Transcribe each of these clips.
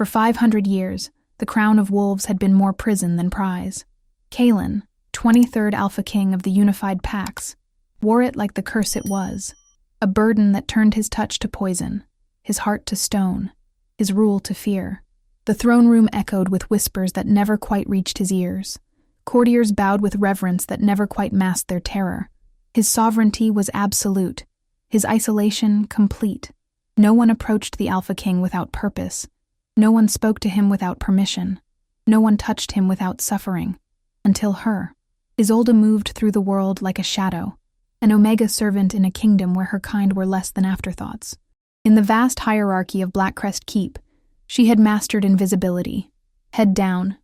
For 500 years, the crown of wolves had been more prison than prize. Kalen, 23rd Alpha King of the Unified Pax, wore it like the curse it was, a burden that turned his touch to poison, his heart to stone, his rule to fear. The throne room echoed with whispers that never quite reached his ears. Courtiers bowed with reverence that never quite masked their terror. His sovereignty was absolute, his isolation complete. No one approached the Alpha King without purpose. No one spoke to him without permission. No one touched him without suffering. Until her. Isolde moved through the world like a shadow, an Omega servant in a kingdom where her kind were less than afterthoughts. In the vast hierarchy of Blackcrest Keep, she had mastered invisibility. Head down,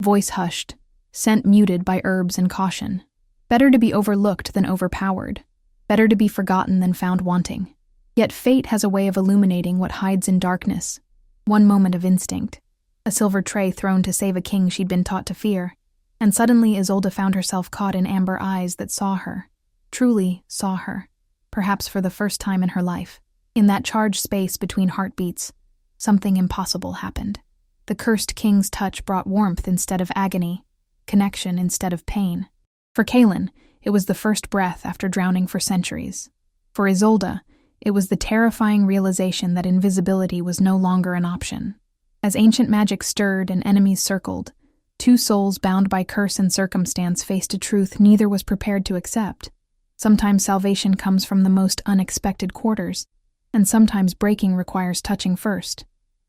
voice hushed, scent muted by herbs and caution. Better to be overlooked than overpowered. Better to be forgotten than found wanting. Yet fate has a way of illuminating what hides in darkness. One moment of instinct, a silver tray thrown to save a king she'd been taught to fear, and suddenly Isolde found herself caught in amber eyes that saw her, truly saw her, perhaps for the first time in her life. In that charged space between heartbeats, something impossible happened. The cursed king's touch brought warmth instead of agony, connection instead of pain. For Kalen, it was the first breath after drowning for centuries. For Isolde, it was the terrifying realization that invisibility was no longer an option. As ancient magic stirred and enemies circled, two souls bound by curse and circumstance faced a truth neither was prepared to accept. Sometimes salvation comes from the most unexpected quarters, and sometimes breaking requires touching first.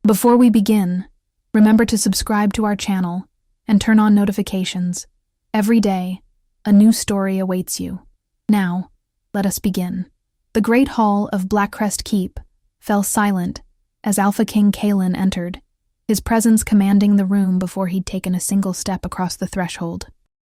Before we begin, remember to subscribe to our channel and turn on notifications. Every day, a new story awaits you. Now, let us begin. The great hall of Blackcrest Keep fell silent as Alpha King Kalen entered, his presence commanding the room before he'd taken a single step across the threshold.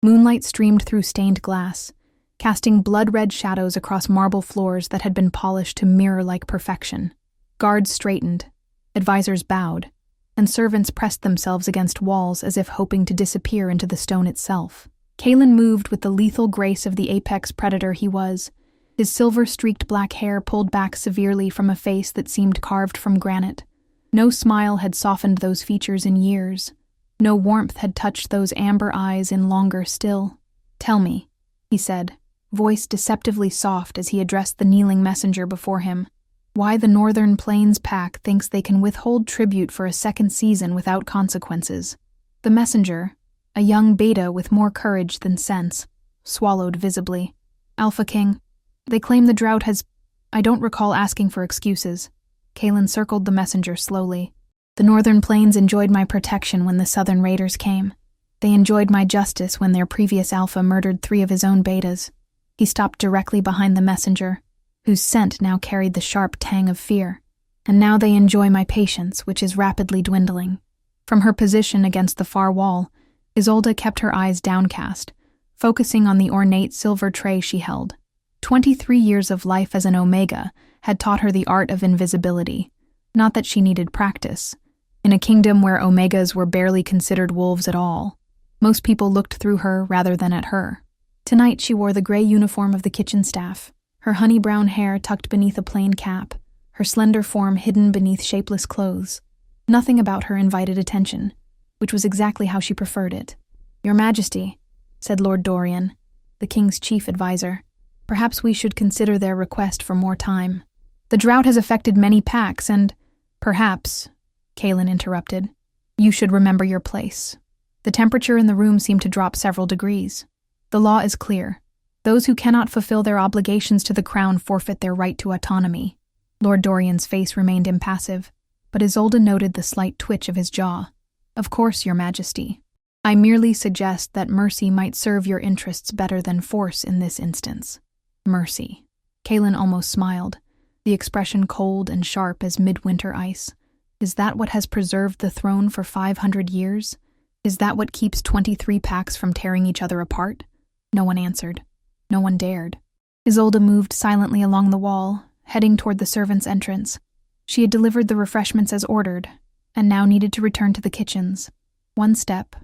Moonlight streamed through stained glass, casting blood-red shadows across marble floors that had been polished to mirror-like perfection. Guards straightened, advisors bowed, and servants pressed themselves against walls as if hoping to disappear into the stone itself. Kalen moved with the lethal grace of the apex predator he was, his silver-streaked black hair pulled back severely from a face that seemed carved from granite. No smile had softened those features in years. No warmth had touched those amber eyes in longer still. "Tell me," he said, voice deceptively soft as he addressed the kneeling messenger before him, "why the Northern Plains Pack thinks they can withhold tribute for a second season without consequences." The messenger, a young beta with more courage than sense, swallowed visibly. "Alpha King, they claim the drought has—" "I don't recall asking for excuses." Kalen circled the messenger slowly. "The Northern Plains enjoyed my protection when the Southern Raiders came. They enjoyed my justice when their previous alpha murdered 3 of his own betas." He stopped directly behind the messenger, whose scent now carried the sharp tang of fear. "And now they enjoy my patience, which is rapidly dwindling." From her position against the far wall, Isolde kept her eyes downcast, focusing on the ornate silver tray she held. 23 years of life as an Omega had taught her the art of invisibility, not that she needed practice. In a kingdom where Omegas were barely considered wolves at all, most people looked through her rather than at her. Tonight she wore the gray uniform of the kitchen staff, her honey-brown hair tucked beneath a plain cap, her slender form hidden beneath shapeless clothes. Nothing about her invited attention, which was exactly how she preferred it. "Your Majesty," said Lord Dorian, the king's chief advisor, "perhaps we should consider their request for more time. The drought has affected many packs and—" "Perhaps," Kalen interrupted, "you should remember your place." The temperature in the room seemed to drop several degrees. "The law is clear. Those who cannot fulfill their obligations to the crown forfeit their right to autonomy." Lord Dorian's face remained impassive, but Isolde noted the slight twitch of his jaw. "Of course, Your Majesty. I merely suggest that mercy might serve your interests better than force in this instance." "Mercy." Kalen almost smiled, the expression cold and sharp as midwinter ice. "Is that what has preserved the throne for 500 years? Is that what keeps 23 packs from tearing each other apart?" No one answered. No one dared. Isolde moved silently along the wall, heading toward the servants' entrance. She had delivered the refreshments as ordered, and now needed to return to the kitchens. One step,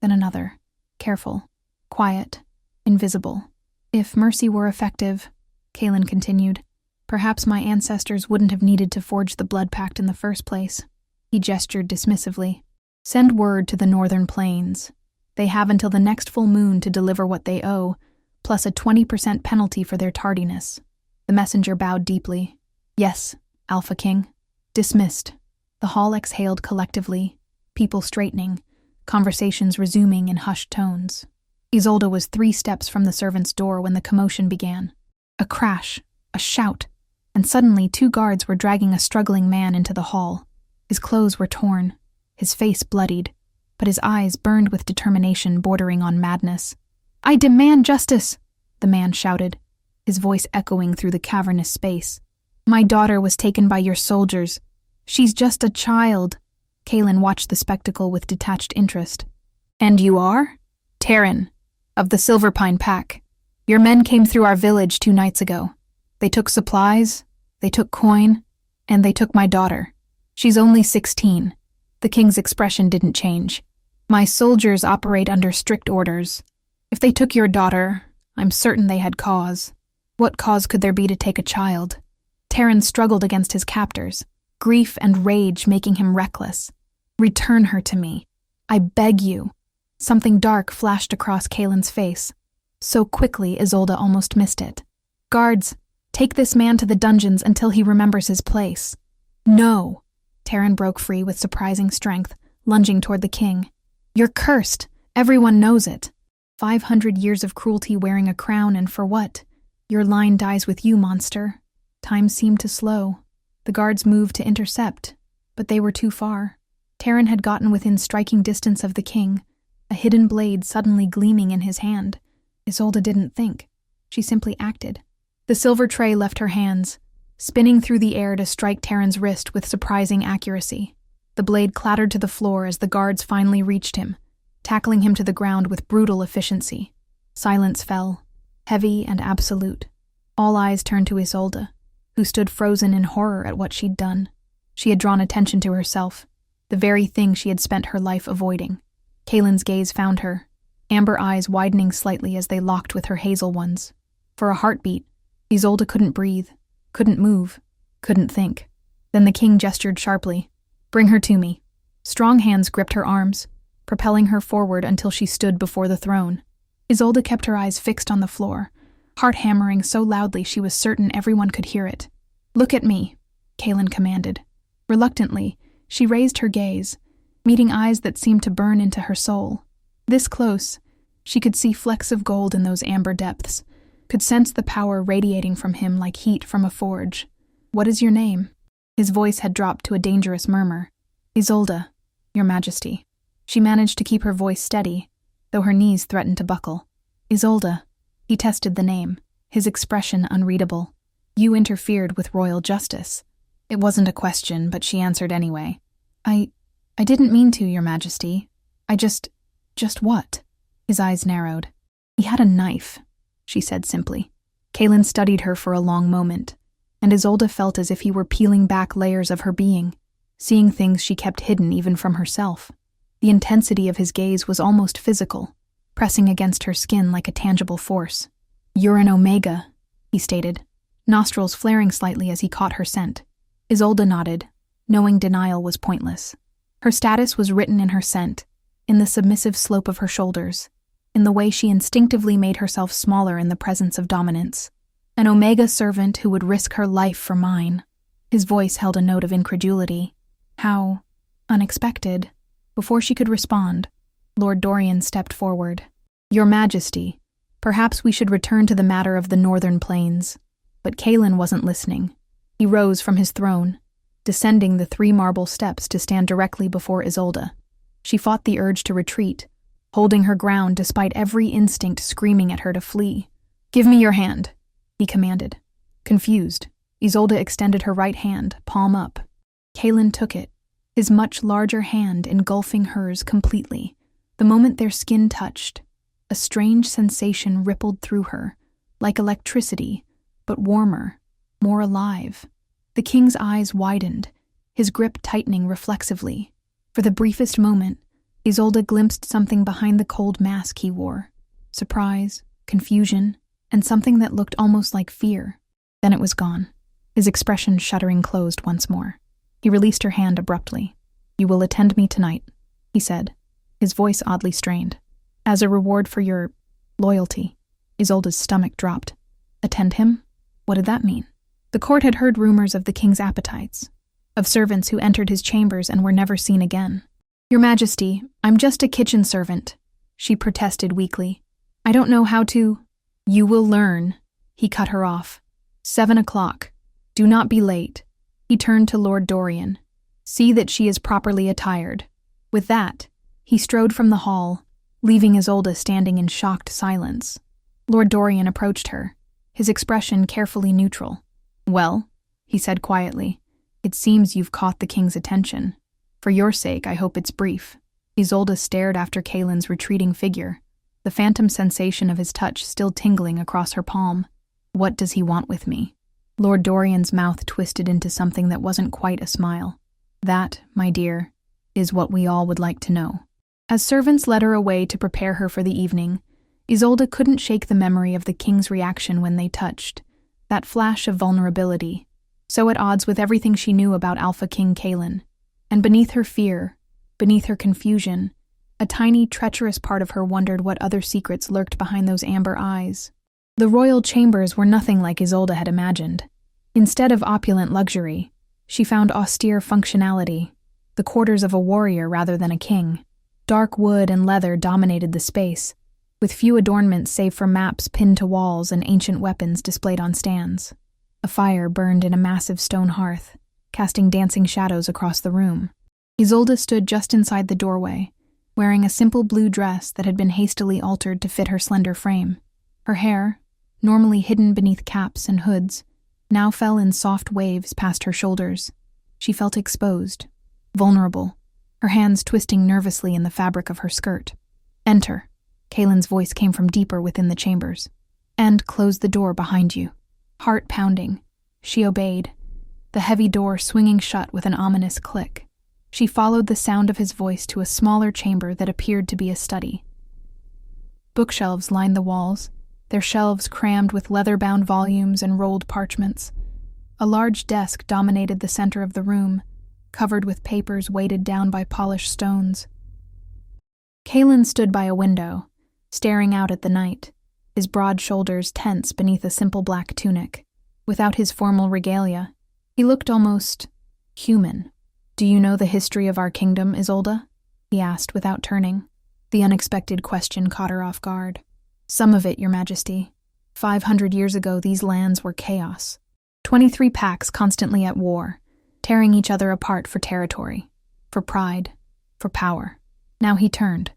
then another. Careful, quiet, invisible. "If mercy were effective," Kalen continued, "perhaps my ancestors wouldn't have needed to forge the blood pact in the first place." He gestured dismissively. Send word to the northern plains. They have until the next full moon to deliver what they owe, plus a 20% penalty for their tardiness. The messenger bowed deeply. Yes, Alpha King. Dismissed. The hall exhaled collectively, people straightening, conversations resuming in hushed tones. Isolde was 3 steps from the servant's door when the commotion began. A crash, a shout, and suddenly 2 guards were dragging a struggling man into the hall. His clothes were torn, his face bloodied, but his eyes burned with determination bordering on madness. "I demand justice!" the man shouted, his voice echoing through the cavernous space. "My daughter was taken by your soldiers. She's just a child." Kaelin watched the spectacle with detached interest. "And you are?" "Terran, of the Silverpine Pack. Your men came through our village 2 nights ago. They took supplies, they took coin, and they took my daughter. She's only 16. The king's expression didn't change. "My soldiers operate under strict orders. If they took your daughter, I'm certain they had cause. What cause could there be to take a child?" Terran struggled against his captors, grief and rage making him reckless. "Return her to me. I beg you." Something dark flashed across Kaelin's face. So quickly, Isolde almost missed it. "Guards, take this man to the dungeons until he remembers his place." "No!" Terran broke free with surprising strength, lunging toward the king. "You're cursed. Everyone knows it. 500 years of cruelty wearing a crown, and for what? Your line dies with you, monster." Time seemed to slow. The guards moved to intercept, but they were too far. Terran had gotten within striking distance of the king, a hidden blade suddenly gleaming in his hand. Isolde didn't think. She simply acted. The silver tray left her hands, spinning through the air to strike Terran's wrist with surprising accuracy. The blade clattered to the floor as the guards finally reached him, tackling him to the ground with brutal efficiency. Silence fell, heavy and absolute. All eyes turned to Isolde, who stood frozen in horror at what she'd done. She had drawn attention to herself, the very thing she had spent her life avoiding. Kaelin's gaze found her, amber eyes widening slightly as they locked with her hazel ones. For a heartbeat, Isolde couldn't breathe, couldn't move, couldn't think. Then the king gestured sharply. "Bring her to me." Strong hands gripped her arms, propelling her forward until she stood before the throne. Isolde kept her eyes fixed on the floor, heart hammering so loudly she was certain everyone could hear it. "Look at me," Kaelin commanded. Reluctantly, she raised her gaze, meeting eyes that seemed to burn into her soul. This close, she could see flecks of gold in those amber depths, could sense the power radiating from him like heat from a forge. "What is your name?" His voice had dropped to a dangerous murmur. "Isolde, Your Majesty." She managed to keep her voice steady, though her knees threatened to buckle. "Isolde." He tested the name, his expression unreadable. "You interfered with royal justice." It wasn't a question, but she answered anyway. I didn't mean to, Your Majesty. I just what?" His eyes narrowed. "He had a knife," she said simply. Kaelin studied her for a long moment, and Isolde felt as if he were peeling back layers of her being, seeing things she kept hidden even from herself. The intensity of his gaze was almost physical, pressing against her skin like a tangible force. "You're an Omega," he stated, nostrils flaring slightly as he caught her scent. Isolde nodded, knowing denial was pointless. Her status was written in her scent, in the submissive slope of her shoulders, in the way she instinctively made herself smaller in the presence of dominance. An Omega servant who would risk her life for mine. His voice held a note of incredulity. How unexpected. Before she could respond, Lord Dorian stepped forward. "Your Majesty, perhaps we should return to the matter of the northern plains." But Kaelin wasn't listening. He rose from his throne, descending the 3 marble steps to stand directly before Isolde. She fought the urge to retreat, holding her ground despite every instinct screaming at her to flee. "Give me your hand," he commanded. Confused, Isolde extended her right hand, palm up. Kaelin took it, his much larger hand engulfing hers completely. The moment their skin touched, a strange sensation rippled through her, like electricity, but warmer, more alive. The king's eyes widened, his grip tightening reflexively. For the briefest moment, Isolde glimpsed something behind the cold mask he wore. Surprise, confusion, and something that looked almost like fear. Then it was gone, his expression shuddering closed once more. He released her hand abruptly. You will attend me tonight, he said, his voice oddly strained. As a reward for your loyalty. Isolde's stomach dropped. Attend him? What did that mean? The court had heard rumors of the king's appetites, of servants who entered his chambers and were never seen again. Your Majesty, I'm just a kitchen servant, she protested weakly. I don't know how to— You will learn, he cut her off. 7 o'clock. Do not be late. He turned to Lord Dorian. See that she is properly attired. With that, he strode from the hall, leaving Isolde standing in shocked silence. Lord Dorian approached her, his expression carefully neutral. Well, he said quietly, it seems you've caught the king's attention. For your sake, I hope it's brief. Isolde stared after Kaelin's retreating figure, the phantom sensation of his touch still tingling across her palm. What does he want with me? Lord Dorian's mouth twisted into something that wasn't quite a smile. That, my dear, is what we all would like to know. As servants led her away to prepare her for the evening, Isolde couldn't shake the memory of the king's reaction when they touched, that flash of vulnerability, so at odds with everything she knew about Alpha King Kaelin. And beneath her fear, beneath her confusion, a tiny, treacherous part of her wondered what other secrets lurked behind those amber eyes. The royal chambers were nothing like Isolde had imagined. Instead of opulent luxury, she found austere functionality, the quarters of a warrior rather than a king. Dark wood and leather dominated the space, with few adornments save for maps pinned to walls and ancient weapons displayed on stands. A fire burned in a massive stone hearth, casting dancing shadows across the room. Isolde stood just inside the doorway, wearing a simple blue dress that had been hastily altered to fit her slender frame. Her hair, normally hidden beneath caps and hoods, now fell in soft waves past her shoulders. She felt exposed, vulnerable, her hands twisting nervously in the fabric of her skirt. Enter. Kaelin's voice came from deeper within the chambers. And close the door behind you. Heart pounding, she obeyed, the heavy door swinging shut with an ominous click. She followed the sound of his voice to a smaller chamber that appeared to be a study. Bookshelves lined the walls, their shelves crammed with leather-bound volumes and rolled parchments. A large desk dominated the center of the room, covered with papers weighted down by polished stones. Kaelin stood by a window, staring out at the night, his broad shoulders tense beneath a simple black tunic. Without his formal regalia, he looked almost human. Do you know the history of our kingdom, Isolde? He asked without turning. The unexpected question caught her off guard. Some of it, Your Majesty. 500 years ago, these lands were chaos. 23 packs constantly at war, tearing each other apart for territory, for pride, for power. Now he turned,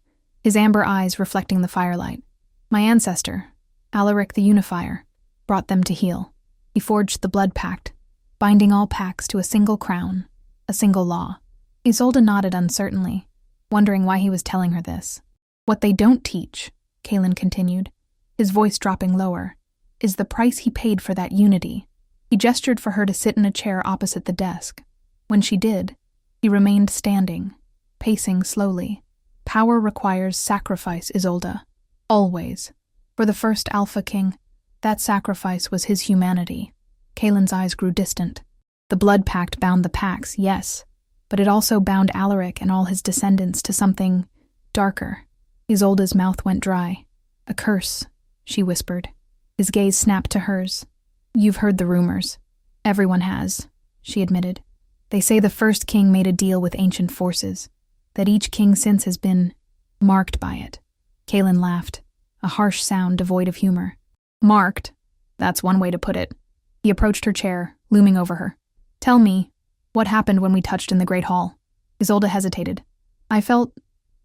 his amber eyes reflecting the firelight. My ancestor, Alaric the Unifier, brought them to heel. He forged the blood pact, binding all packs to a single crown, a single law. Isolde nodded uncertainly, wondering why he was telling her this. What they don't teach, Kaelin continued, his voice dropping lower, is the price he paid for that unity. He gestured for her to sit in a chair opposite the desk. When she did, he remained standing, pacing slowly. Power requires sacrifice, Isolde. Always. For the first Alpha King, that sacrifice was his humanity. Kaelin's eyes grew distant. The blood pact bound the packs, yes, but it also bound Alaric and all his descendants to something darker. Isolde's mouth went dry. A curse, she whispered. His gaze snapped to hers. You've heard the rumors. Everyone has, she admitted. They say the first king made a deal with ancient forces, that each king since has been marked by it. Kaelin laughed, a harsh sound devoid of humor. Marked? That's one way to put it. He approached her chair, looming over her. Tell me, what happened when we touched in the Great Hall? Isolde hesitated. I felt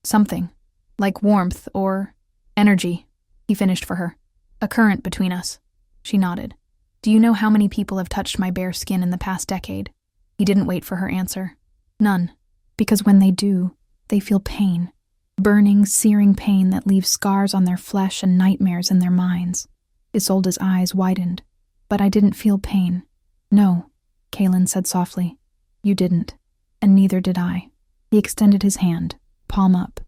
something, like warmth or energy, he finished for her. A current between us. She nodded. Do you know how many people have touched my bare skin in the past decade? He didn't wait for her answer. None. Because when they do, they feel pain. Burning, searing pain that leaves scars on their flesh and nightmares in their minds. Isolde's eyes widened. But I didn't feel pain. No, Kaelin said softly. You didn't. And neither did I. He extended his hand, palm up.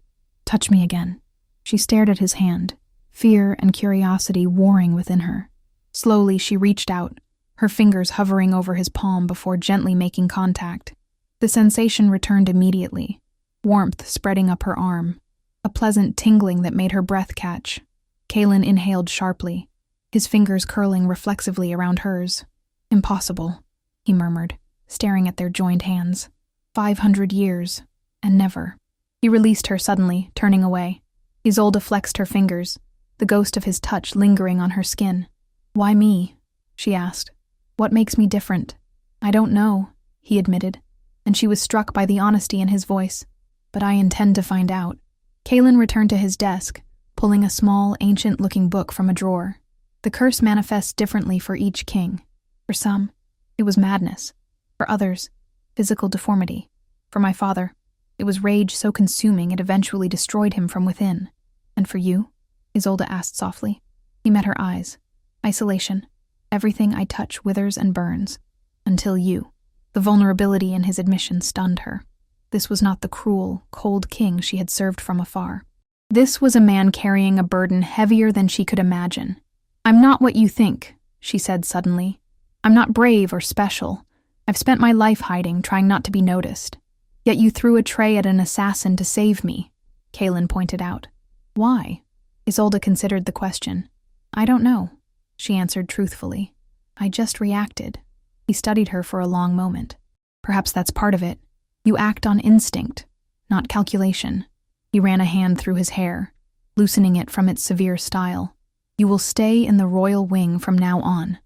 Touch me again. She stared at his hand, fear and curiosity warring within her. Slowly she reached out, her fingers hovering over his palm before gently making contact. The sensation returned immediately, warmth spreading up her arm, a pleasant tingling that made her breath catch. Kaelin inhaled sharply, his fingers curling reflexively around hers. "Impossible," he murmured, staring at their joined hands. 500 years, and never. He released her suddenly, turning away. Isolde flexed her fingers, the ghost of his touch lingering on her skin. "Why me?" she asked. "What makes me different?" "I don't know," he admitted, and she was struck by the honesty in his voice. "But I intend to find out." Kaelin returned to his desk, pulling a small, ancient-looking book from a drawer. The curse manifests differently for each king. For some, it was madness. For others, physical deformity. For my father, it was rage so consuming it eventually destroyed him from within. "And for you?" Isolde asked softly. He met her eyes. "Isolation. Everything I touch withers and burns. Until you." The vulnerability in his admission stunned her. This was not the cruel, cold king she had served from afar. This was a man carrying a burden heavier than she could imagine. "I'm not what you think," she said suddenly. "I'm not brave or special. I've spent my life hiding, trying not to be noticed. Yet you threw a tray at an assassin to save me," Kaelin pointed out. "Why?" Isolde considered the question. "I don't know," she answered truthfully. "I just reacted." He studied her for a long moment. "Perhaps that's part of it. You act on instinct, not calculation." He ran a hand through his hair, loosening it from its severe style. "You will stay in the royal wing from now on.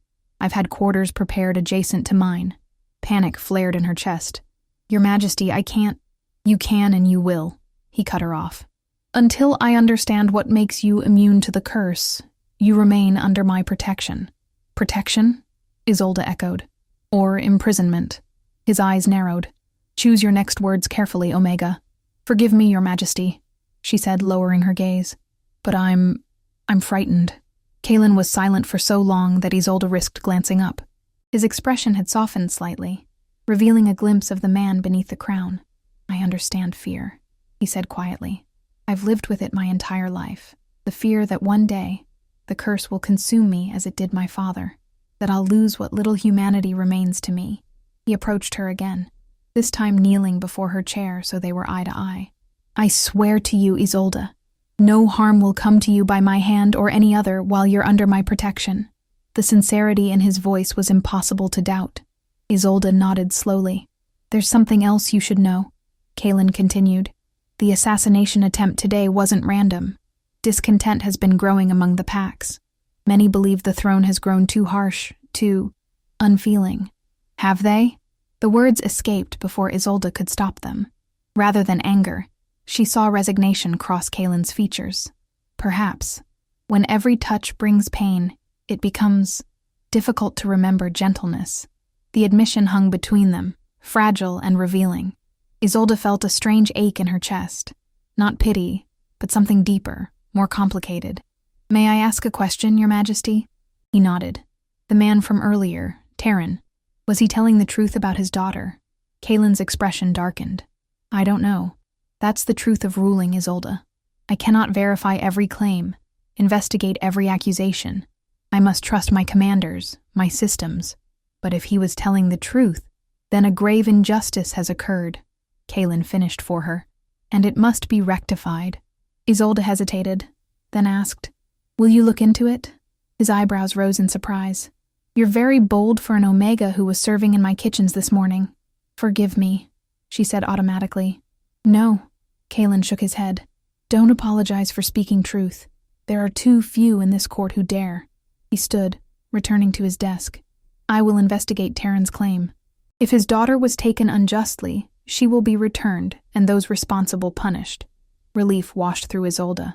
I've had quarters prepared adjacent to mine." Panic flared in her chest. "Your Majesty, I can't." "You can and you will," he cut her off. "Until I understand what makes you immune to the curse, you remain under my protection." "Protection?" Isolde echoed. "Or imprisonment." His eyes narrowed. "Choose your next words carefully, Omega." "Forgive me, Your Majesty," she said, lowering her gaze. "But I'm frightened." Kaelin was silent for so long that Isolde risked glancing up. His expression had softened slightly, revealing a glimpse of the man beneath the crown. "I understand fear," he said quietly. "I've lived with it my entire life. The fear that one day, the curse will consume me as it did my father, that I'll lose what little humanity remains to me." He approached her again, this time kneeling before her chair so they were eye to eye. "I swear to you, Isolde, no harm will come to you by my hand or any other while you're under my protection." The sincerity in his voice was impossible to doubt. Isolde nodded slowly. "There's something else you should know," Kaelin continued. "The assassination attempt today wasn't random. Discontent has been growing among the packs. Many believe the throne has grown too harsh, too unfeeling." "Have they?" The words escaped before Isolde could stop them. Rather than anger, she saw resignation cross Kaelin's features. "Perhaps. When every touch brings pain, it becomes difficult to remember gentleness." The admission hung between them, fragile and revealing. Isolde felt a strange ache in her chest. Not pity, but something deeper, more complicated. "May I ask a question, Your Majesty?" He nodded. "The man from earlier, Terran, was he telling the truth about his daughter?" Kaelin's expression darkened. "I don't know. That's the truth of ruling, Isolde. I cannot verify every claim, investigate every accusation. I must trust my commanders, my systems. But if he was telling the truth, then a grave injustice has occurred," Kaelin finished for her, "and it must be rectified." Isolde hesitated, then asked, "Will you look into it?" His eyebrows rose in surprise. "You're very bold for an Omega who was serving in my kitchens this morning." "Forgive me," she said automatically. "No," Kaelin shook his head. "Don't apologize for speaking truth. There are too few in this court who dare." He stood, returning to his desk. "I will investigate Terran's claim. If his daughter was taken unjustly, she will be returned and those responsible punished." Relief washed through Isolde.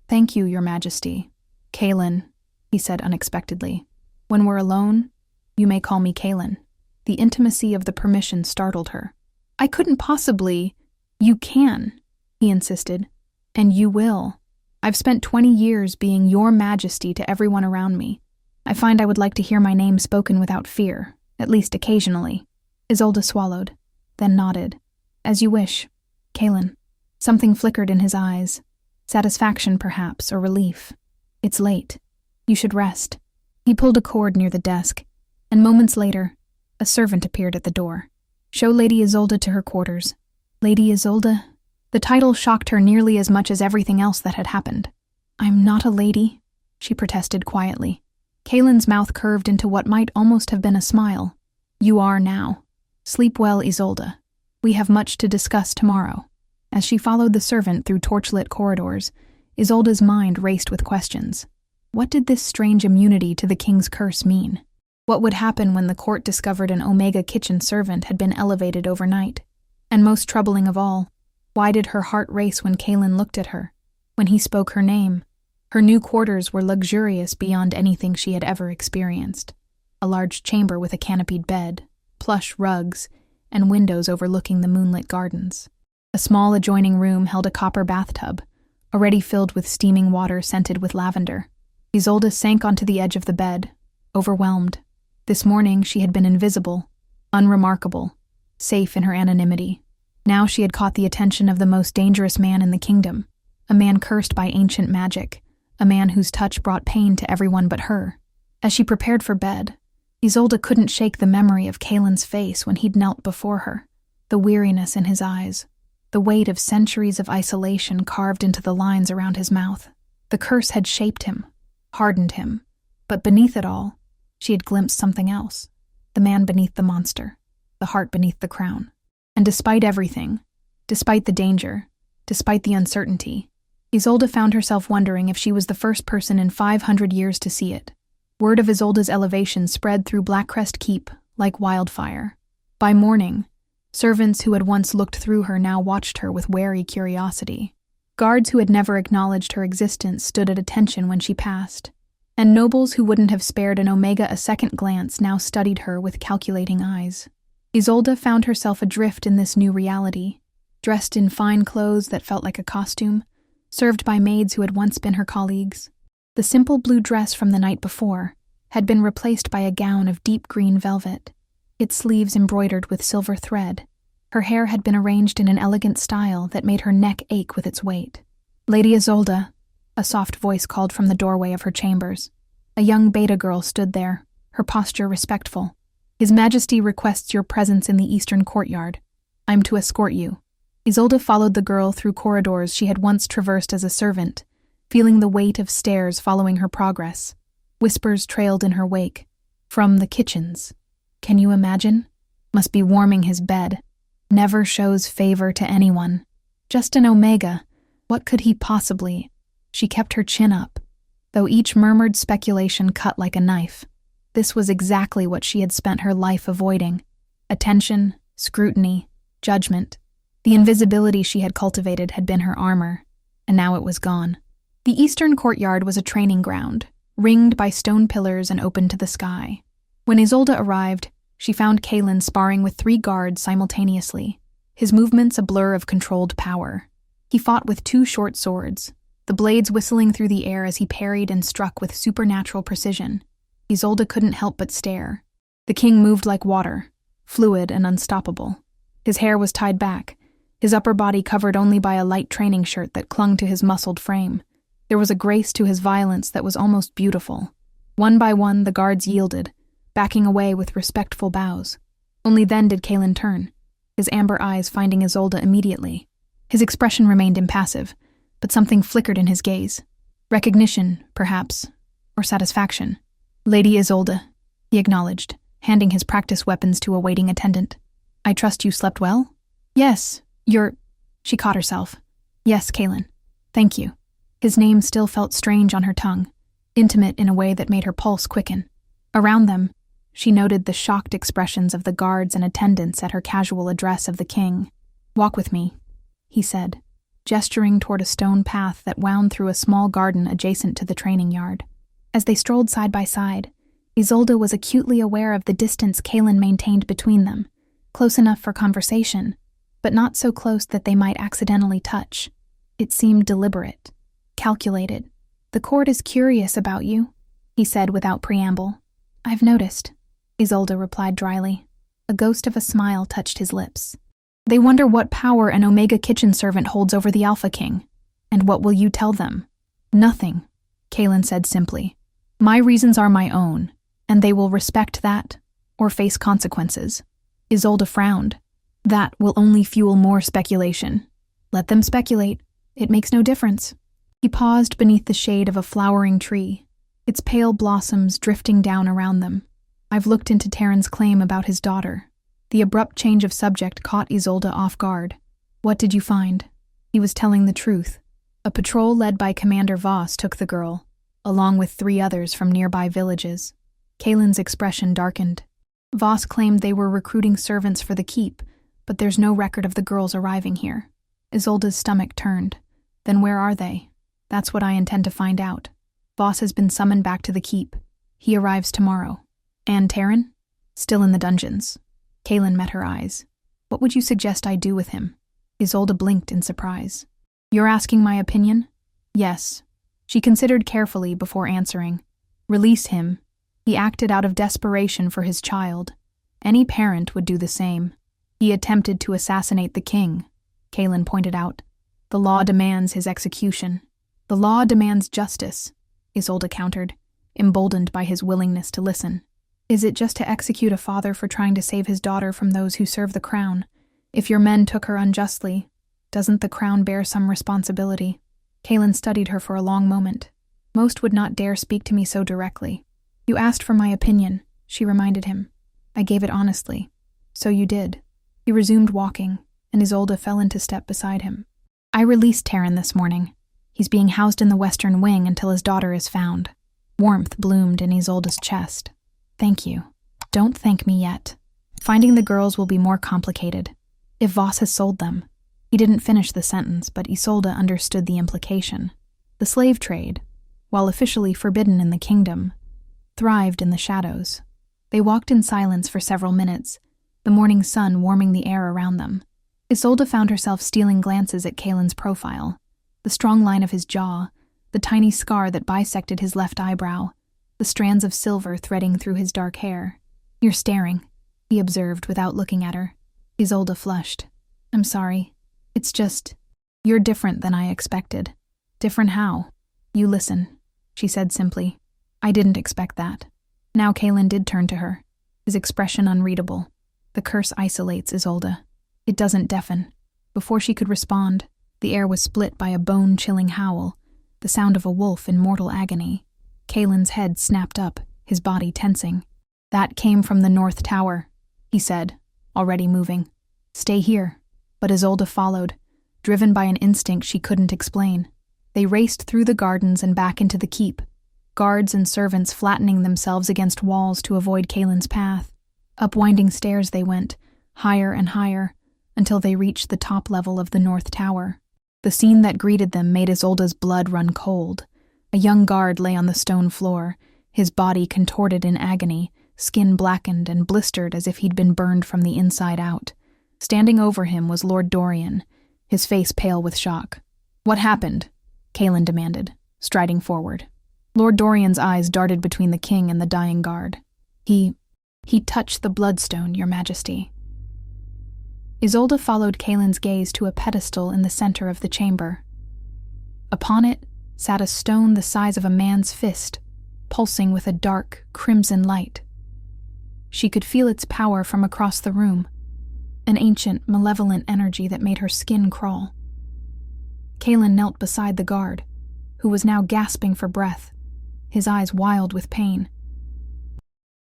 "Thank you, Your Majesty." "Kaelin," he said unexpectedly. "When we're alone, you may call me Kaelin." The intimacy of the permission startled her. "I couldn't possibly—" "You can," he insisted. "And you will. I've spent 20 years being Your Majesty to everyone around me. I find I would like to hear my name spoken without fear, at least occasionally." Isolde swallowed, then nodded. "As you wish, Kaelin." Something flickered in his eyes. Satisfaction, perhaps, or relief. "It's late. You should rest." He pulled a cord near the desk, and moments later, a servant appeared at the door. Show Lady Isolde to her quarters. Lady Isolde? The title shocked her nearly as much as everything else that had happened. I'm not a lady, she protested quietly. Kaylin's mouth curved into what might almost have been a smile. You are now. Sleep well, Isolde. We have much to discuss tomorrow. As she followed the servant through torchlit corridors, Isolde's mind raced with questions. What did this strange immunity to the king's curse mean? What would happen when the court discovered an Omega kitchen servant had been elevated overnight? And most troubling of all, why did her heart race when Kaylin looked at her, when he spoke her name? Her new quarters were luxurious beyond anything she had ever experienced. A large chamber with a canopied bed, plush rugs, and windows overlooking the moonlit gardens. A small adjoining room held a copper bathtub, already filled with steaming water scented with lavender. Isolde sank onto the edge of the bed, overwhelmed. This morning she had been invisible, unremarkable, safe in her anonymity. Now she had caught the attention of the most dangerous man in the kingdom, a man cursed by ancient magic, a man whose touch brought pain to everyone but her. As she prepared for bed, Isolde couldn't shake the memory of Kaylin's face when he'd knelt before her, the weariness in his eyes, the weight of centuries of isolation carved into the lines around his mouth. The curse had shaped him, hardened him, but beneath it all, she had glimpsed something else, the man beneath the monster, the heart beneath the crown. And despite everything, despite the danger, despite the uncertainty, Isolde found herself wondering if she was the first person in 500 years to see it. Word of Isolde's elevation spread through Blackcrest Keep like wildfire. By morning, servants who had once looked through her now watched her with wary curiosity. Guards who had never acknowledged her existence stood at attention when she passed, and nobles who wouldn't have spared an Omega a second glance now studied her with calculating eyes. Isolde found herself adrift in this new reality, dressed in fine clothes that felt like a costume, served by maids who had once been her colleagues. The simple blue dress from the night before had been replaced by a gown of deep green velvet, its sleeves embroidered with silver thread. Her hair had been arranged in an elegant style that made her neck ache with its weight. Lady Isolde, a soft voice called from the doorway of her chambers. A young beta girl stood there, her posture respectful. His Majesty requests your presence in the eastern courtyard. I'm to escort you. Isolde followed the girl through corridors she had once traversed as a servant, feeling the weight of stairs following her progress. Whispers trailed in her wake. From the kitchens. Can you imagine? Must be warming his bed. Never shows favor to anyone. Just an Omega. What could he possibly? She kept her chin up, though each murmured speculation cut like a knife. This was exactly what she had spent her life avoiding. Attention, scrutiny, judgment. The invisibility she had cultivated had been her armor, and now it was gone. The eastern courtyard was a training ground, ringed by stone pillars and open to the sky. When Isolde arrived, she found Kaylin sparring with 3 guards simultaneously, his movements a blur of controlled power. He fought with 2 short swords, the blades whistling through the air as he parried and struck with supernatural precision. Isolde couldn't help but stare. The king moved like water, fluid and unstoppable. His hair was tied back, his upper body covered only by a light training shirt that clung to his muscled frame. There was a grace to his violence that was almost beautiful. One by one, the guards yielded, backing away with respectful bows. Only then did Kaylin turn, his amber eyes finding Isolde immediately. His expression remained impassive, but something flickered in his gaze. Recognition, perhaps, or satisfaction. Lady Isolde, he acknowledged, handing his practice weapons to a waiting attendant. I trust you slept well? Yes, She caught herself. Yes, Kaylin. Thank you. His name still felt strange on her tongue, intimate in a way that made her pulse quicken. Around them, she noted the shocked expressions of the guards and attendants at her casual address of the king. Walk with me, he said, gesturing toward a stone path that wound through a small garden adjacent to the training yard. As they strolled side by side, Isolde was acutely aware of the distance Kaylin maintained between them, close enough for conversation, but not so close that they might accidentally touch. It seemed deliberate, calculated. The court is curious about you, he said without preamble. I've noticed, Isolde replied dryly. A ghost of a smile touched his lips. They wonder what power an Omega kitchen servant holds over the Alpha King. And what will you tell them? Nothing, Kaylin said simply. My reasons are my own, and they will respect that, or face consequences. Isolde frowned. That will only fuel more speculation. Let them speculate. It makes no difference. He paused beneath the shade of a flowering tree, its pale blossoms drifting down around them. I've looked into Terran's claim about his daughter. The abrupt change of subject caught Isolde off guard. What did you find? He was telling the truth. A patrol led by Commander Voss took the girl, along with 3 others from nearby villages. Kaylin's expression darkened. Voss claimed they were recruiting servants for the keep, but there's no record of the girls arriving here. Isolde's stomach turned. Then where are they? That's what I intend to find out. Voss has been summoned back to the keep. He arrives tomorrow. And Terran? Still in the dungeons. Kaylin met her eyes. What would you suggest I do with him? Isolde blinked in surprise. You're asking my opinion? Yes. She considered carefully before answering. Release him. He acted out of desperation for his child. Any parent would do the same. He attempted to assassinate the king, Kaylin pointed out. The law demands his execution. The law demands justice, Isolde countered, emboldened by his willingness to listen. Is it just to execute a father for trying to save his daughter from those who serve the crown? If your men took her unjustly, doesn't the crown bear some responsibility? Kaylin studied her for a long moment. Most would not dare speak to me so directly. You asked for my opinion, she reminded him. I gave it honestly. So you did. He resumed walking, and Isolde fell into step beside him. I released Terran this morning. He's being housed in the western wing until his daughter is found. Warmth bloomed in Isolde's chest. Thank you. Don't thank me yet. Finding the girls will be more complicated. If Voss has sold them. He didn't finish the sentence, but Isolde understood the implication. The slave trade, while officially forbidden in the kingdom, thrived in the shadows. They walked in silence for several minutes, the morning sun warming the air around them. Isolde found herself stealing glances at Kaylin's profile, the strong line of his jaw, the tiny scar that bisected his left eyebrow, the strands of silver threading through his dark hair. You're staring, he observed without looking at her. Isolde flushed. I'm sorry. It's just, you're different than I expected. Different how? You listen, she said simply. I didn't expect that. Now Kaylin did turn to her, his expression unreadable. The curse isolates, Isolde. It doesn't deafen. Before she could respond, the air was split by a bone-chilling howl, the sound of a wolf in mortal agony. Kaylin's head snapped up, his body tensing. That came from the North Tower, he said, already moving. Stay here. But Isolde followed, driven by an instinct she couldn't explain. They raced through the gardens and back into the keep, guards and servants flattening themselves against walls to avoid Kaylin's path. Up winding stairs they went, higher and higher, until they reached the top level of the North Tower. The scene that greeted them made Isolde's blood run cold. A young guard lay on the stone floor, his body contorted in agony, skin blackened and blistered as if he'd been burned from the inside out. Standing over him was Lord Dorian, his face pale with shock. What happened? Kaylin demanded, striding forward. Lord Dorian's eyes darted between the king and the dying guard. He touched the bloodstone, Your Majesty. Isolde followed Kaylin's gaze to a pedestal in the center of the chamber. Upon it sat a stone the size of a man's fist, pulsing with a dark, crimson light. She could feel its power from across the room, an ancient, malevolent energy that made her skin crawl. Kaylin knelt beside the guard, who was now gasping for breath, his eyes wild with pain.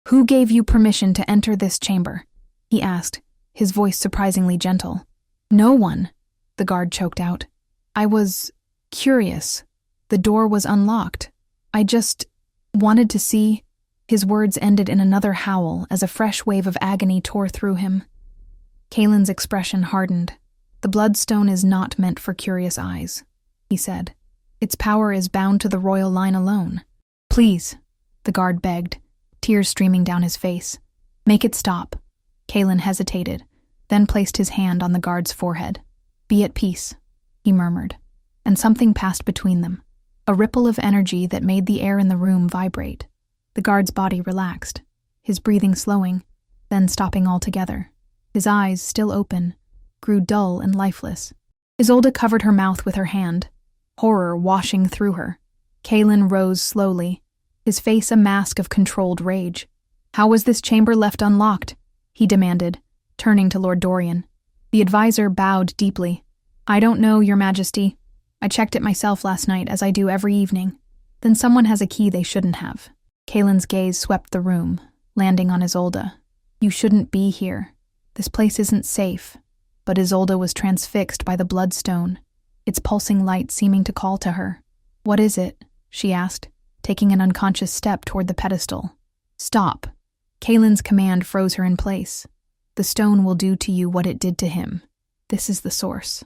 Who gave you permission to enter this chamber? He asked, his voice surprisingly gentle. No one, the guard choked out. I was curious. The door was unlocked. I just wanted to see. His words ended in another howl as a fresh wave of agony tore through him. Kaylin's expression hardened. The bloodstone is not meant for curious eyes, he said. Its power is bound to the royal line alone. Please, the guard begged, tears streaming down his face. Make it stop. Kaylin hesitated, then placed his hand on the guard's forehead. Be at peace, he murmured, and something passed between them, a ripple of energy that made the air in the room vibrate. The guard's body relaxed, his breathing slowing, then stopping altogether. His eyes, still open, grew dull and lifeless. Isolde covered her mouth with her hand, horror washing through her. Kaylin rose slowly, his face a mask of controlled rage. How was this chamber left unlocked? He demanded, turning to Lord Dorian. The advisor bowed deeply. "I don't know, Your Majesty. I checked it myself last night, as I do every evening. Then someone has a key they shouldn't have." Kaelin's gaze swept the room, landing on Isolde. "You shouldn't be here. This place isn't safe." But Isolde was transfixed by the bloodstone, its pulsing light seeming to call to her. "What is it?" she asked, taking an unconscious step toward the pedestal. "Stop." Kaelin's command froze her in place. "The stone will do to you what it did to him. This is the source,"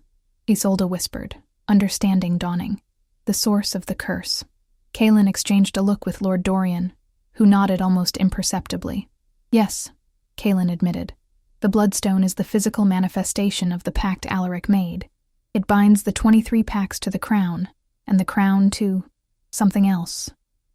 Isolde whispered, understanding dawning. "The source of the curse." Kaelin exchanged a look with Lord Dorian, who nodded almost imperceptibly. "Yes," Kaelin admitted. "The bloodstone is the physical manifestation of the pact Alaric made. It binds the 23 pacts to the crown, and the crown to something else.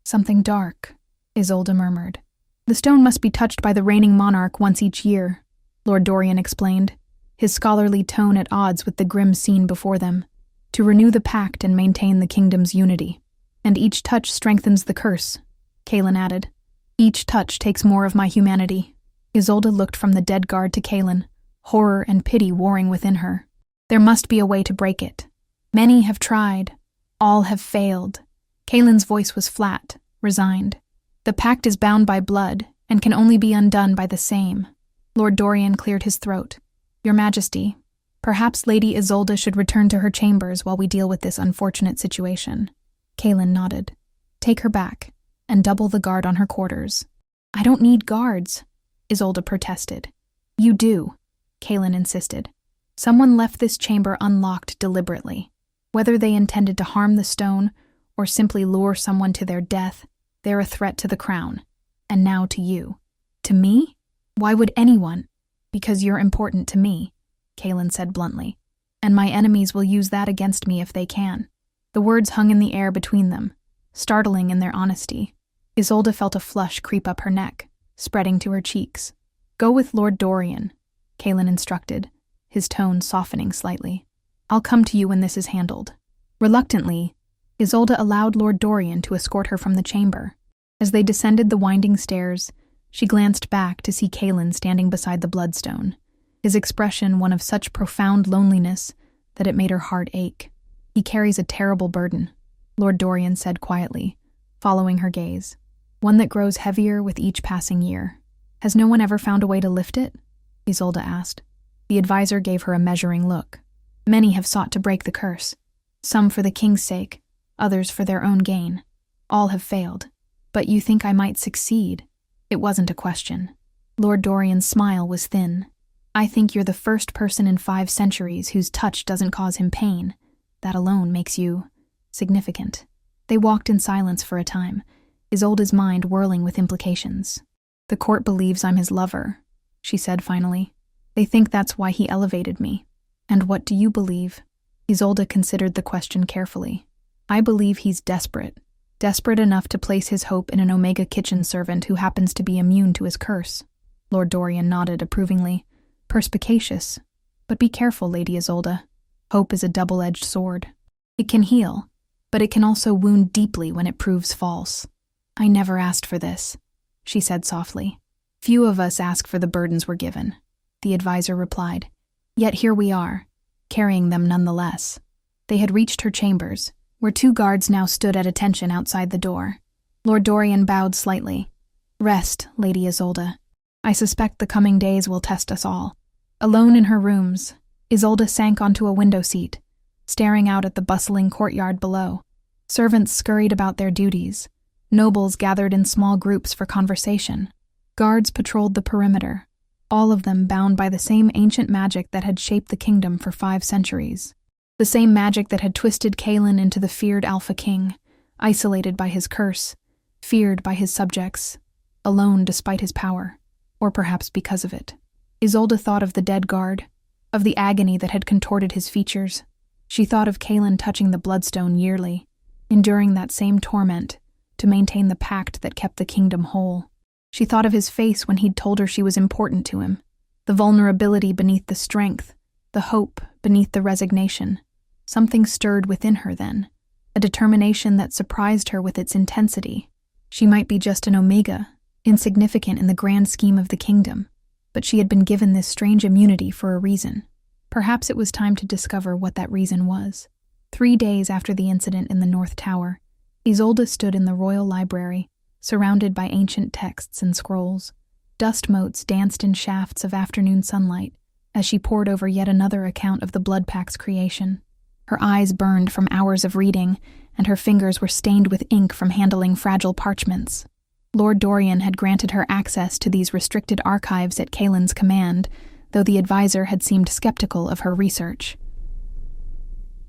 Something dark," Isolde murmured. "The stone must be touched by the reigning monarch once each year," Lord Dorian explained, his scholarly tone at odds with the grim scene before them, "to renew the pact and maintain the kingdom's unity. And each touch strengthens the curse," Kaelin added. "Each touch takes more of my humanity." Isolde looked from the dead guard to Kaelin, horror and pity warring within her. "There must be a way to break it. Many have tried. All have failed." Kaelin's voice was flat, resigned. "The pact is bound by blood and can only be undone by the same." Lord Dorian cleared his throat. "Your Majesty, perhaps Lady Isolde should return to her chambers while we deal with this unfortunate situation." Kaelin nodded. "Take her back, and double the guard on her quarters." "I don't need guards," Isolde protested. "You do," Kaelin insisted. "Someone left this chamber unlocked deliberately. Whether they intended to harm the stone or simply lure someone to their death, they're a threat to the crown. And now to you." "To me? Why would anyone?" "Because you're important to me," Kaelin said bluntly. "And my enemies will use that against me if they can." The words hung in the air between them, startling in their honesty. Isolde felt a flush creep up her neck, spreading to her cheeks. "Go with Lord Dorian," Kaelin instructed, his tone softening slightly. "I'll come to you when this is handled." Reluctantly, Isolde allowed Lord Dorian to escort her from the chamber. As they descended the winding stairs, she glanced back to see Kaelin standing beside the bloodstone, his expression one of such profound loneliness that it made her heart ache. "He carries a terrible burden," Lord Dorian said quietly, following her gaze. "One that grows heavier with each passing year. Has no one ever found a way to lift it?" Isolde asked. The advisor gave her a measuring look. "Many have sought to break the curse. Some for the king's sake, others for their own gain. All have failed. But you think I might succeed?" It wasn't a question. Lord Dorian's smile was thin. "I think you're the first person in 5 centuries whose touch doesn't cause him pain. That alone makes you significant." They walked in silence for a time, Isolde's mind whirling with implications. "The court believes I'm his lover," she said finally. "They think that's why he elevated me." "And what do you believe?" Isolde considered the question carefully. "I believe he's desperate enough to place his hope in an Omega kitchen servant who happens to be immune to his curse." Lord Dorian nodded approvingly. "Perspicacious. But be careful, Lady Isolde. Hope is a double-edged sword. It can heal, but it can also wound deeply when it proves false." "I never asked for this," she said softly. "Few of us ask for the burdens we're given," the advisor replied. "Yet here we are, carrying them nonetheless." They had reached her chambers, where 2 guards now stood at attention outside the door. Lord Dorian bowed slightly. "Rest, Lady Isolde. I suspect the coming days will test us all." Alone in her rooms, Isolde sank onto a window seat, staring out at the bustling courtyard below. Servants scurried about their duties. Nobles gathered in small groups for conversation. Guards patrolled the perimeter, all of them bound by the same ancient magic that had shaped the kingdom for 5 centuries. The same magic that had twisted Kaelin into the feared Alpha King, isolated by his curse, feared by his subjects, alone despite his power, or perhaps because of it. Isolde thought of the dead guard, of the agony that had contorted his features. She thought of Kaelin touching the bloodstone yearly, enduring that same torment to maintain the pact that kept the kingdom whole. She thought of his face when he'd told her she was important to him, the vulnerability beneath the strength, the hope beneath the resignation. Something stirred within her then, a determination that surprised her with its intensity. She might be just an Omega, insignificant in the grand scheme of the kingdom, but she had been given this strange immunity for a reason. Perhaps it was time to discover what that reason was. 3 days after the incident in the North Tower, Isolde stood in the royal library, surrounded by ancient texts and scrolls. Dust motes danced in shafts of afternoon sunlight as she pored over yet another account of the Blood Pack's creation. Her eyes burned from hours of reading, and her fingers were stained with ink from handling fragile parchments. Lord Dorian had granted her access to these restricted archives at Kaelin's command, though the advisor had seemed skeptical of her research.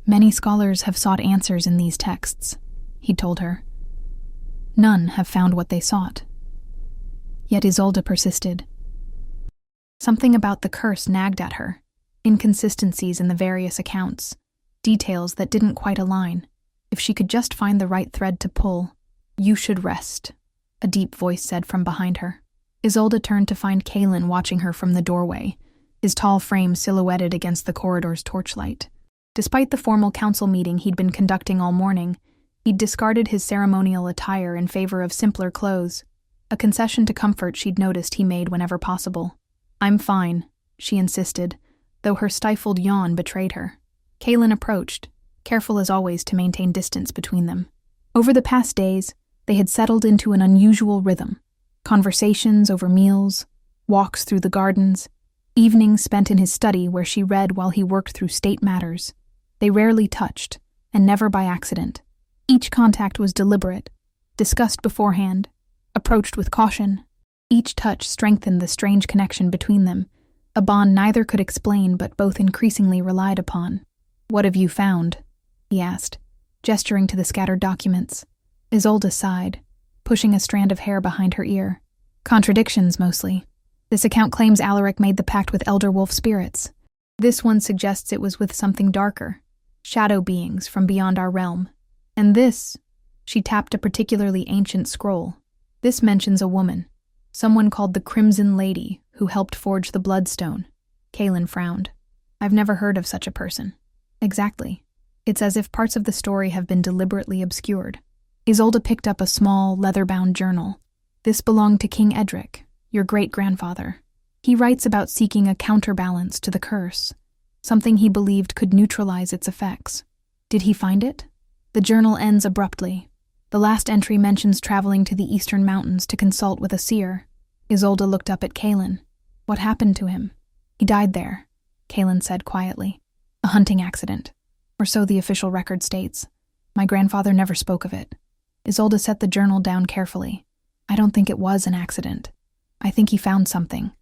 "Many scholars have sought answers in these texts," he told her. "None have found what they sought." Yet Isolde persisted. Something about the curse nagged at her, inconsistencies in the various accounts, details that didn't quite align. If she could just find the right thread to pull. "You should rest," a deep voice said from behind her. Isolde turned to find Kaelin watching her from the doorway, his tall frame silhouetted against the corridor's torchlight. Despite the formal council meeting he'd been conducting all morning, he'd discarded his ceremonial attire in favor of simpler clothes, a concession to comfort she'd noticed he made whenever possible. "I'm fine," she insisted, though her stifled yawn betrayed her. Kaelin approached, careful as always to maintain distance between them. Over the past days, they had settled into an unusual rhythm. Conversations over meals, walks through the gardens, evenings spent in his study where she read while he worked through state matters. They rarely touched, and never by accident. Each contact was deliberate, discussed beforehand, approached with caution. Each touch strengthened the strange connection between them, a bond neither could explain but both increasingly relied upon. "What have you found?" he asked, gesturing to the scattered documents. Isolde sighed, pushing a strand of hair behind her ear. "Contradictions, mostly. This account claims Alaric made the pact with elder wolf spirits. This one suggests it was with something darker, shadow beings from beyond our realm. And this," she tapped a particularly ancient scroll, "this mentions a woman, someone called the Crimson Lady, who helped forge the Bloodstone." Kaelin frowned. "I've never heard of such a person." "Exactly. It's as if parts of the story have been deliberately obscured." Isolde picked up a small, leather-bound journal. "This belonged to King Edric, your great-grandfather. He writes about seeking a counterbalance to the curse, something he believed could neutralize its effects. Did he find it?" The journal ends abruptly. The last entry mentions traveling to the eastern mountains to consult with a seer. Isolde looked up at Kaelin. "What happened to him?" "He died there," Kaelin said quietly. "A hunting accident. Or so the official record states. My grandfather never spoke of it." Isolde set the journal down carefully. "I don't think it was an accident. I think he found something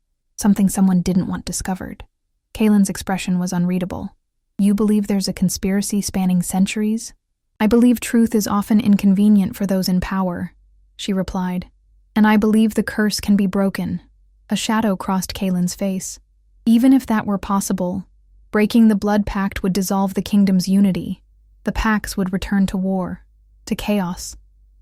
someone didn't want discovered." Kaelin's expression was unreadable. "You believe there's a conspiracy spanning centuries?" "I believe truth is often inconvenient for those in power," she replied. "And I believe the curse can be broken." A shadow crossed Kaelin's face. "Even if that were possible, breaking the blood pact would dissolve the kingdom's unity. The pacts would return to war, to chaos."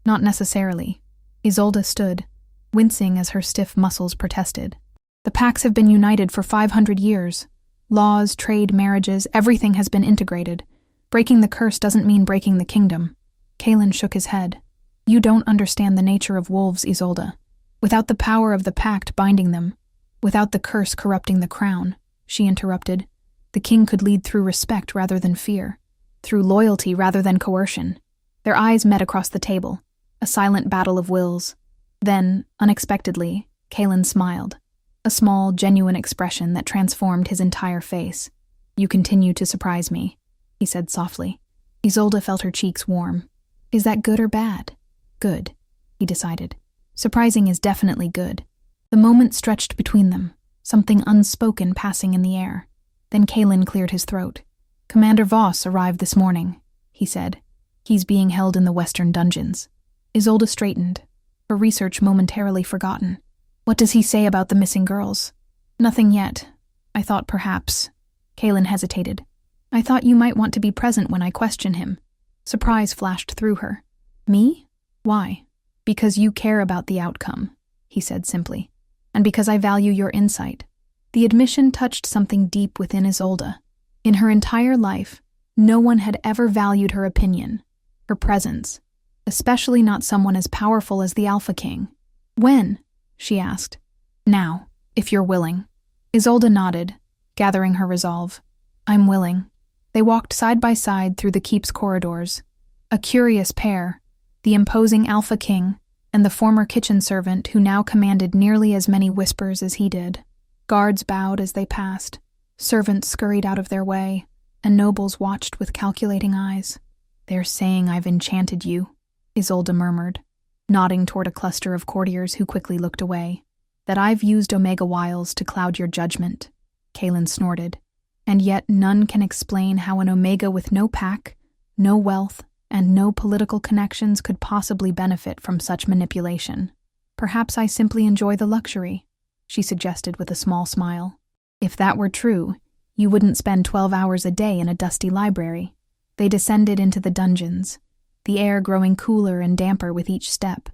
"Not necessarily." Isolde stood, wincing as her stiff muscles protested. "The pacts have been united for 500 years. Laws, trade, marriages, everything has been integrated. Breaking the curse doesn't mean breaking the kingdom." Kaelin shook his head. "You don't understand the nature of wolves, Isolde. Without the power of the pact binding them, without the curse corrupting the crown," she interrupted, "the king could lead through respect rather than fear, through loyalty rather than coercion." Their eyes met across the table, a silent battle of wills. Then, unexpectedly, Kaelin smiled, a small, genuine expression that transformed his entire face. "You continue to surprise me," he said softly. Isolde felt her cheeks warm. "Is that good or bad?" "Good," he decided. "Surprising is definitely good." The moment stretched between them, something unspoken passing in the air. Then Kaelin cleared his throat. "Commander Voss arrived this morning," he said. "He's being held in the western dungeons." Isolde straightened, her research momentarily forgotten. "What does he say about the missing girls?" "Nothing yet. I thought perhaps..." Kaelin hesitated. "I thought you might want to be present when I question him." Surprise flashed through her. "Me? Why?" "Because you care about the outcome," he said simply. "And because I value your insight." The admission touched something deep within Isolde. In her entire life, no one had ever valued her opinion, her presence, especially not someone as powerful as the Alpha King. "When?" she asked. "Now, if you're willing." Isolde nodded, gathering her resolve. I'm willing. They walked side by side through the keep's corridors. A curious pair, the imposing Alpha King and the former kitchen servant who now commanded nearly as many whispers as he did. Guards bowed as they passed, servants scurried out of their way, and nobles watched with calculating eyes. They're saying I've enchanted you, Isolde murmured, nodding toward a cluster of courtiers who quickly looked away. That I've used Omega wiles to cloud your judgment, Kaelin snorted. And yet none can explain how an Omega with no pack, no wealth, and no political connections could possibly benefit from such manipulation. Perhaps I simply enjoy the luxury, she suggested with a small smile. If that were true, you wouldn't spend 12 hours a day in a dusty library. They descended into the dungeons, the air growing cooler and damper with each step.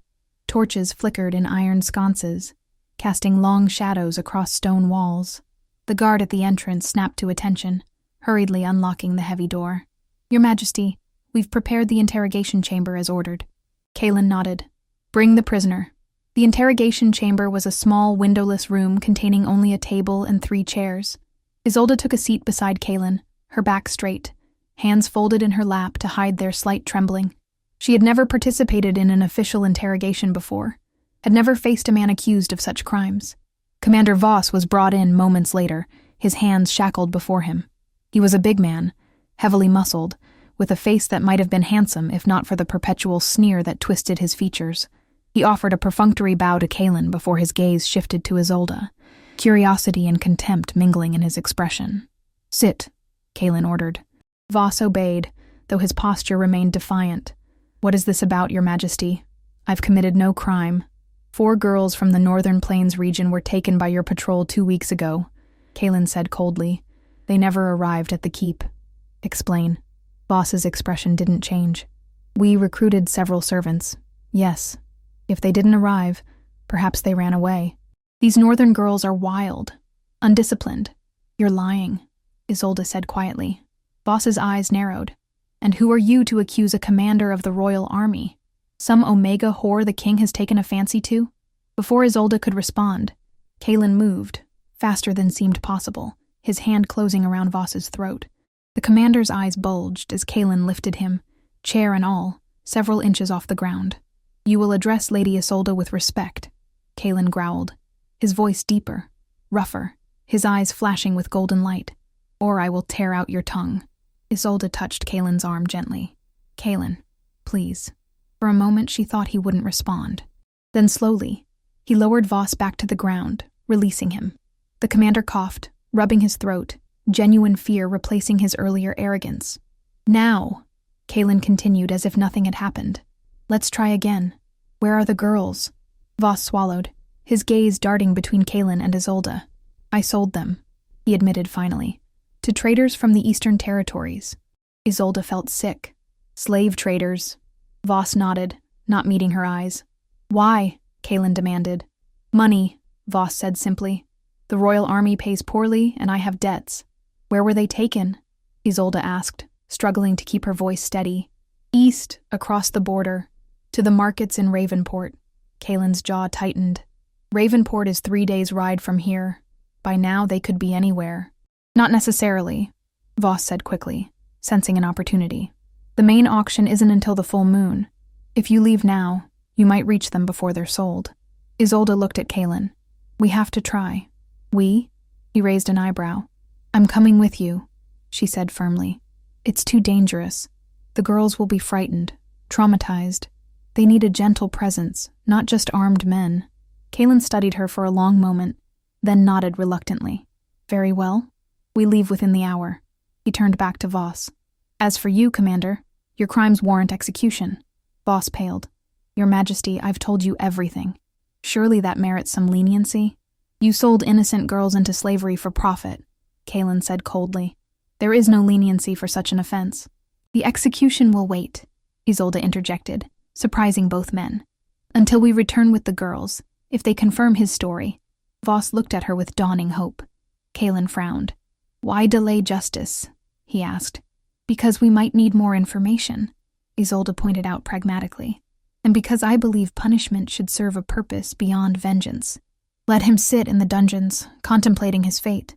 Torches flickered in iron sconces, casting long shadows across stone walls. The guard at the entrance snapped to attention, hurriedly unlocking the heavy door. Your Majesty, we've prepared the interrogation chamber as ordered. Kaelin nodded. Bring the prisoner. The interrogation chamber was a small, windowless room containing only a table and 3 chairs. Isolde took a seat beside Kaelin, her back straight, hands folded in her lap to hide their slight trembling. She had never participated in an official interrogation before, had never faced a man accused of such crimes. Commander Voss was brought in moments later, his hands shackled before him. He was a big man, heavily muscled, with a face that might have been handsome if not for the perpetual sneer that twisted his features. He offered a perfunctory bow to Kaelin before his gaze shifted to Isolde, curiosity and contempt mingling in his expression. Sit, Kaelin ordered. Voss obeyed, though his posture remained defiant. What is this about, Your Majesty? I've committed no crime. 4 girls from the Northern Plains region were taken by your patrol 2 weeks ago, Kaelin said coldly. They never arrived at the keep. Explain. Voss's expression didn't change. We recruited several servants. Yes. If they didn't arrive, perhaps they ran away. These northern girls are wild, undisciplined. You're lying, Isolde said quietly. Voss's eyes narrowed. And who are you to accuse a commander of the royal army? Some Omega whore the king has taken a fancy to? Before Isolde could respond, Kaelin moved, faster than seemed possible, his hand closing around Voss's throat. The commander's eyes bulged as Kaelin lifted him, chair and all, several inches off the ground. You will address Lady Isolde with respect, Kaelin growled, his voice deeper, rougher, his eyes flashing with golden light. Or I will tear out your tongue. Isolde touched Kaelin's arm gently. Kaelin, please. For a moment she thought he wouldn't respond. Then slowly, he lowered Voss back to the ground, releasing him. The commander coughed, rubbing his throat, genuine fear replacing his earlier arrogance. Now, Kaelin continued as if nothing had happened. Let's try again. Where are the girls? Voss swallowed, his gaze darting between Kaelin and Isolde. I sold them, he admitted finally, to traders from the Eastern Territories. Isolde felt sick. Slave traders. Voss nodded, not meeting her eyes. Why? Kaelin demanded. Money, Voss said simply. The royal army pays poorly, and I have debts. Where were they taken? Isolde asked, struggling to keep her voice steady. East, across the border, to the markets in Ravenport. Kaelin's jaw tightened. Ravenport is 3 days' ride from here. By now they could be anywhere. Not necessarily, Voss said quickly, sensing an opportunity. The main auction isn't until the full moon. If you leave now, you might reach them before they're sold. Isolde looked at Kaelin. We have to try. We? He raised an eyebrow. I'm coming with you, she said firmly. It's too dangerous. The girls will be frightened, traumatized. They need a gentle presence, not just armed men. Kaelin studied her for a long moment, then nodded reluctantly. Very well. We leave within the hour. He turned back to Voss. As for you, Commander, your crimes warrant execution. Voss paled. Your Majesty, I've told you everything. Surely that merits some leniency? You sold innocent girls into slavery for profit, Kaelin said coldly. There is no leniency for such an offense. The execution will wait, Isolde interjected, surprising both men. Until we return with the girls, if they confirm his story. Voss looked at her with dawning hope. Kaelin frowned. Why delay justice? He asked. Because we might need more information, Isolde pointed out pragmatically. And because I believe punishment should serve a purpose beyond vengeance. Let him sit in the dungeons, contemplating his fate.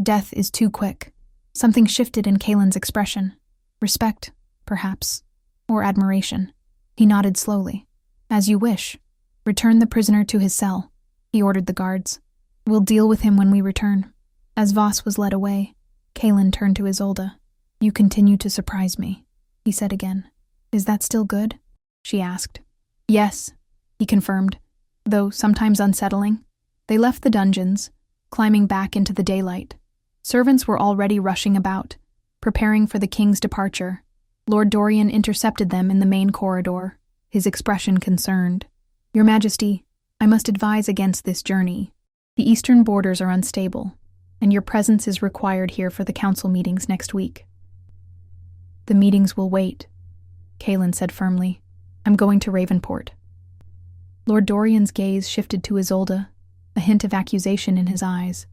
Death is too quick. Something shifted in Kalen's expression. Respect, perhaps, or admiration. He nodded slowly. As you wish. Return the prisoner to his cell, he ordered the guards. We'll deal with him when we return. As Voss was led away, Kalen turned to Isolde. You continue to surprise me, he said again. Is that still good? She asked. Yes, he confirmed, though sometimes unsettling. They left the dungeons, climbing back into the daylight. Servants were already rushing about, preparing for the king's departure. Lord Dorian intercepted them in the main corridor, his expression concerned. Your Majesty, I must advise against this journey. The eastern borders are unstable, and your presence is required here for the council meetings next week. The meetings will wait, Kalen said firmly. I'm going to Ravenport. Lord Dorian's gaze shifted to Isolde, a hint of accusation in his eyes.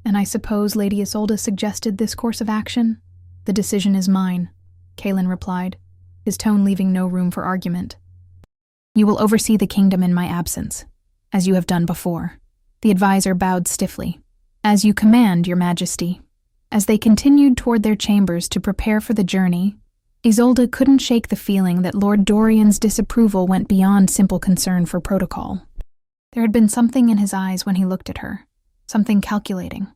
And I suppose Lady Isolde suggested this course of action? The decision is mine, Kalen replied, his tone leaving no room for argument. You will oversee the kingdom in my absence, as you have done before. The advisor bowed stiffly. As you command, Your Majesty. As they continued toward their chambers to prepare for the journey, Isolde couldn't shake the feeling that Lord Dorian's disapproval went beyond simple concern for protocol. There had been something in his eyes when he looked at her, something calculating,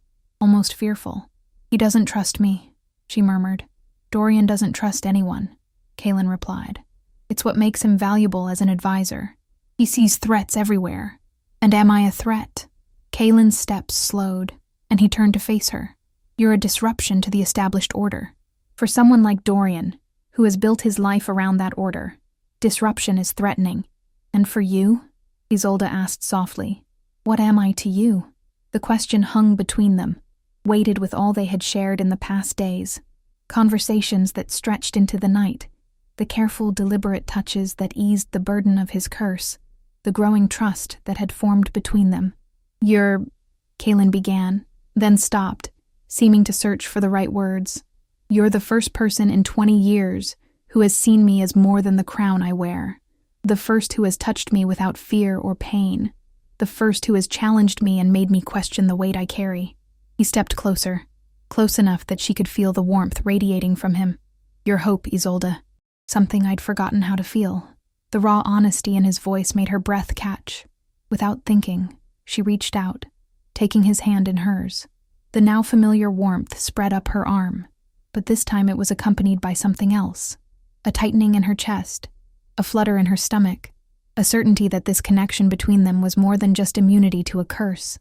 almost fearful. He doesn't trust me, she murmured. Dorian doesn't trust anyone, Kalen replied. It's what makes him valuable as an advisor. He sees threats everywhere. And am I a threat? Kalen's steps slowed, and he turned to face her. You're a disruption to the established order. For someone like Dorian, who has built his life around that order, disruption is threatening. And for you? Isolde asked softly. What am I to you? The question hung between them, weighted with all they had shared in the past days. Conversations that stretched into the night, the careful, deliberate touches that eased the burden of his curse, the growing trust that had formed between them. Kalen began, then stopped, seeming to search for the right words. You're the first person in 20 years who has seen me as more than the crown I wear. The first who has touched me without fear or pain. The first who has challenged me and made me question the weight I carry. He stepped closer, close enough that she could feel the warmth radiating from him. Your hope, Isolde. Something I'd forgotten how to feel. The raw honesty in his voice made her breath catch. Without thinking, she reached out, taking his hand in hers. The now familiar warmth spread up her arm, but this time it was accompanied by something else. A tightening in her chest, a flutter in her stomach, a certainty that this connection between them was more than just immunity to a curse.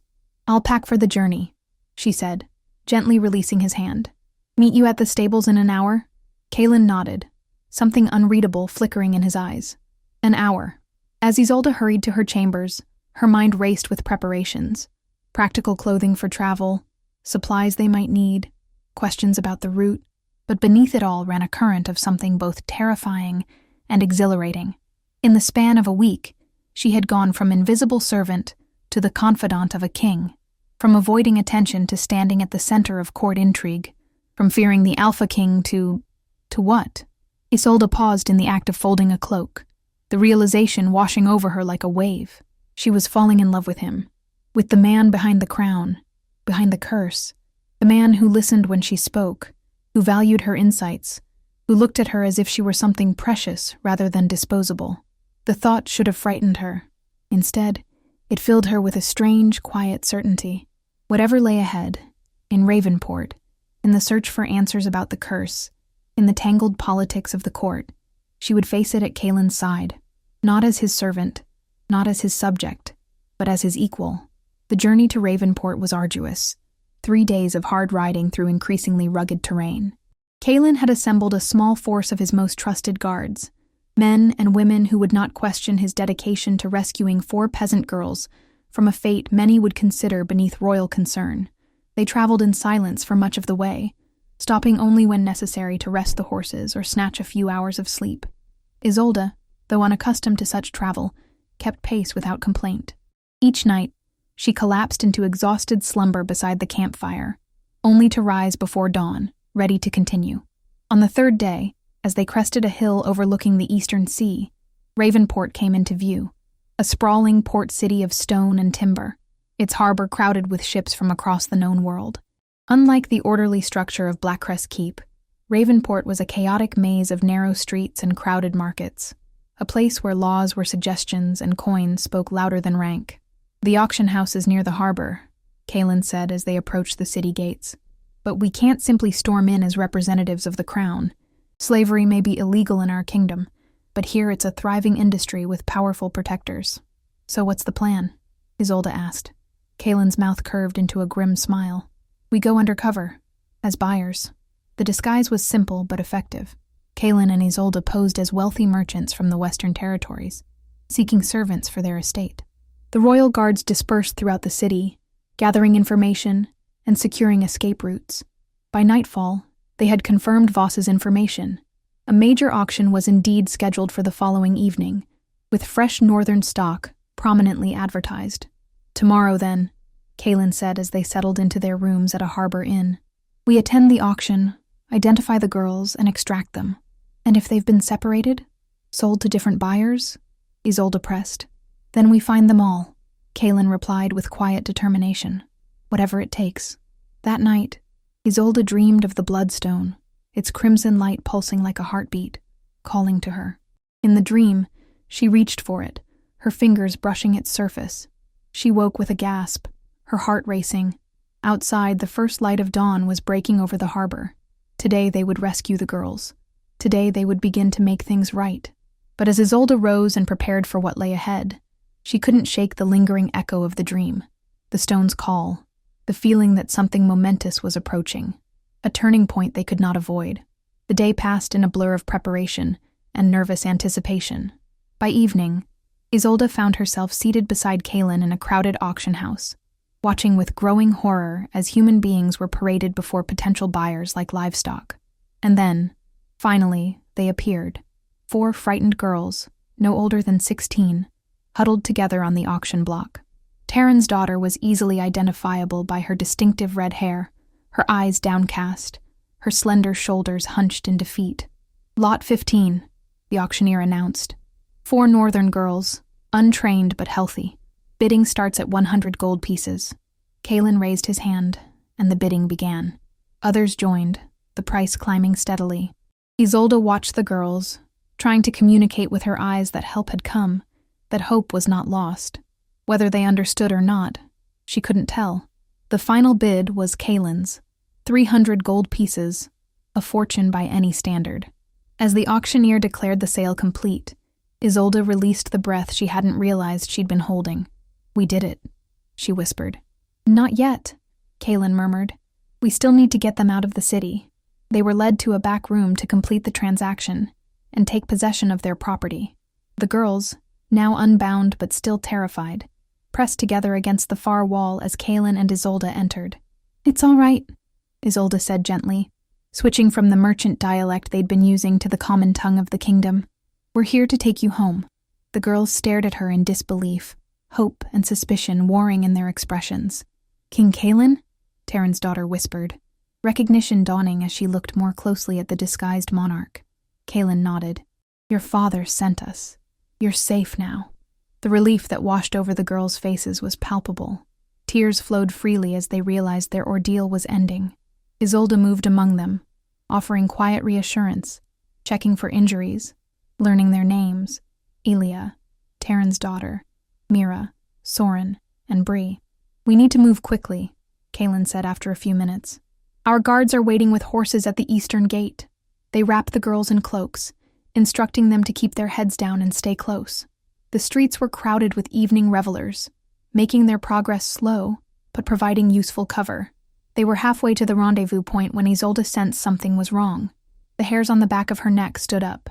I'll pack for the journey, she said, gently releasing his hand. Meet you at the stables in an hour? Kalen nodded, something unreadable flickering in his eyes. An hour. As Isolde hurried to her chambers, her mind raced with preparations. Practical clothing for travel, supplies they might need, questions about the route, but beneath it all ran a current of something both terrifying and exhilarating. In the span of a week, she had gone from invisible servant to the confidant of a king, from avoiding attention to standing at the center of court intrigue, from fearing the Alpha King to what? Isolde paused in the act of folding a cloak, the realization washing over her like a wave. She was falling in love with him, with the man behind the crown, behind the curse, the man who listened when she spoke, who valued her insights, who looked at her as if she were something precious rather than disposable. The thought should have frightened her. Instead, it filled her with a strange, quiet certainty. Whatever lay ahead, in Ravenport, in the search for answers about the curse, in the tangled politics of the court, she would face it at Kalen's side, not as his servant, not as his subject, but as his equal. The journey to Ravenport was arduous, 3 days of hard riding through increasingly rugged terrain. Kalen had assembled a small force of his most trusted guards, men and women who would not question his dedication to rescuing 4 peasant girls from a fate many would consider beneath royal concern. They traveled in silence for much of the way, stopping only when necessary to rest the horses or snatch a few hours of sleep. Isolde, though unaccustomed to such travel, kept pace without complaint. Each night, she collapsed into exhausted slumber beside the campfire, only to rise before dawn, ready to continue. On the 3rd day, as they crested a hill overlooking the eastern sea, Ravenport came into view, a sprawling port city of stone and timber, its harbor crowded with ships from across the known world. Unlike the orderly structure of Blackcrest Keep, Ravenport was a chaotic maze of narrow streets and crowded markets, a place where laws were suggestions and coins spoke louder than rank. "The auction house is near the harbor," Kaelin said as they approached the city gates. "But we can't simply storm in as representatives of the crown. Slavery may be illegal in our kingdom, but here it's a thriving industry with powerful protectors." "So what's the plan?" Isolde asked. Kaelin's mouth curved into a grim smile. "We go undercover, as buyers." The disguise was simple but effective. Kaelin and Isolde posed as wealthy merchants from the Western Territories, seeking servants for their estate. The royal guards dispersed throughout the city, gathering information and securing escape routes. By nightfall, they had confirmed Voss's information. A major auction was indeed scheduled for the following evening, with fresh northern stock prominently advertised. "Tomorrow, then," Kaelin said as they settled into their rooms at a harbor inn. "We attend the auction, identify the girls, and extract them. And if they've been separated, sold to different buyers?" Isolde pressed. "Then we find them all," Kaelin replied with quiet determination. "Whatever it takes." That night, Isolde dreamed of the bloodstone, its crimson light pulsing like a heartbeat, calling to her. In the dream, she reached for it, her fingers brushing its surface. She woke with a gasp, her heart racing. Outside, the first light of dawn was breaking over the harbor. Today they would rescue the girls. Today they would begin to make things right. But as Isolde rose and prepared for what lay ahead, she couldn't shake the lingering echo of the dream, the stone's call, the feeling that something momentous was approaching, a turning point they could not avoid. The day passed in a blur of preparation and nervous anticipation. By evening, Isolde found herself seated beside Kaelin in a crowded auction house, watching with growing horror as human beings were paraded before potential buyers like livestock. And then, finally, they appeared. 4 frightened girls, no older than 16, huddled together on the auction block. Taryn's daughter was easily identifiable by her distinctive red hair, her eyes downcast, her slender shoulders hunched in defeat. "Lot 15, the auctioneer announced. 4 northern girls, untrained but healthy. Bidding starts at 100 gold pieces." Kaelin raised his hand, and the bidding began. Others joined, the price climbing steadily. Isolde watched the girls, trying to communicate with her eyes that help had come, that hope was not lost. Whether they understood or not, she couldn't tell. The final bid was Kaelin's, 300 gold pieces, a fortune by any standard. As the auctioneer declared the sale complete, Isolde released the breath she hadn't realized she'd been holding. "We did it," she whispered. "Not yet," Kaelin murmured. "We still need to get them out of the city." They were led to a back room to complete the transaction and take possession of their property. The girls, now unbound but still terrified, pressed together against the far wall as Kaelin and Isolde entered. "It's all right," Isolde said gently, switching from the merchant dialect they'd been using to the common tongue of the kingdom. "We're here to take you home." The girls stared at her in disbelief, hope and suspicion warring in their expressions. "King Kaelin?" Taryn's daughter whispered, recognition dawning as she looked more closely at the disguised monarch. Kaelin nodded. "Your father sent us. You're safe now." The relief that washed over the girls' faces was palpable. Tears flowed freely as they realized their ordeal was ending. Isolde moved among them, offering quiet reassurance, checking for injuries, learning their names: Elia, Taryn's daughter, Mira, Soren, and Bree. "We need to move quickly," Kaelin said after a few minutes. "Our guards are waiting with horses at the eastern gate." They wrapped the girls in cloaks, instructing them to keep their heads down and stay close. The streets were crowded with evening revelers, making their progress slow, but providing useful cover. They were halfway to the rendezvous point when Isolde sensed something was wrong. The hairs on the back of her neck stood up.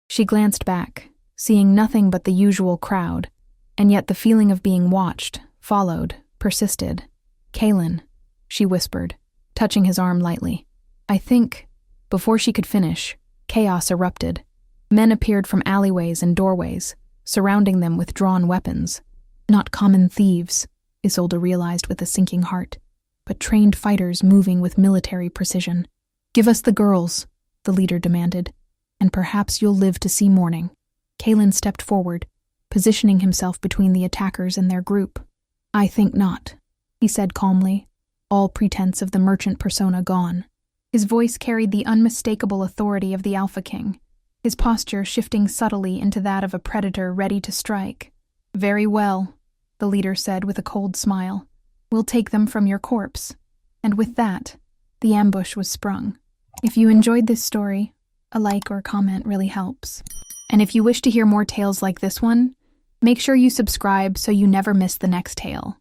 She glanced back, seeing nothing but the usual crowd, and yet the feeling of being watched, followed, persisted. "Kaelin," she whispered, touching his arm lightly. "I think—" Before she could finish, chaos erupted. Men appeared from alleyways and doorways, surrounding them with drawn weapons. Not common thieves, Isolde realized with a sinking heart, but trained fighters moving with military precision. "Give us the girls," the leader demanded, "and perhaps you'll live to see morning." Kaelin stepped forward, positioning himself between the attackers and their group. "I think not," he said calmly. all pretense of the merchant persona gone. His voice carried the unmistakable authority of the Alpha King, his posture shifting subtly into that of a predator ready to strike. "Very well," the leader said with a cold smile. "We'll take them from your corpse." And with that, the ambush was sprung. If you enjoyed this story, a like or comment really helps. And if you wish to hear more tales like this one, make sure you subscribe so you never miss the next tale.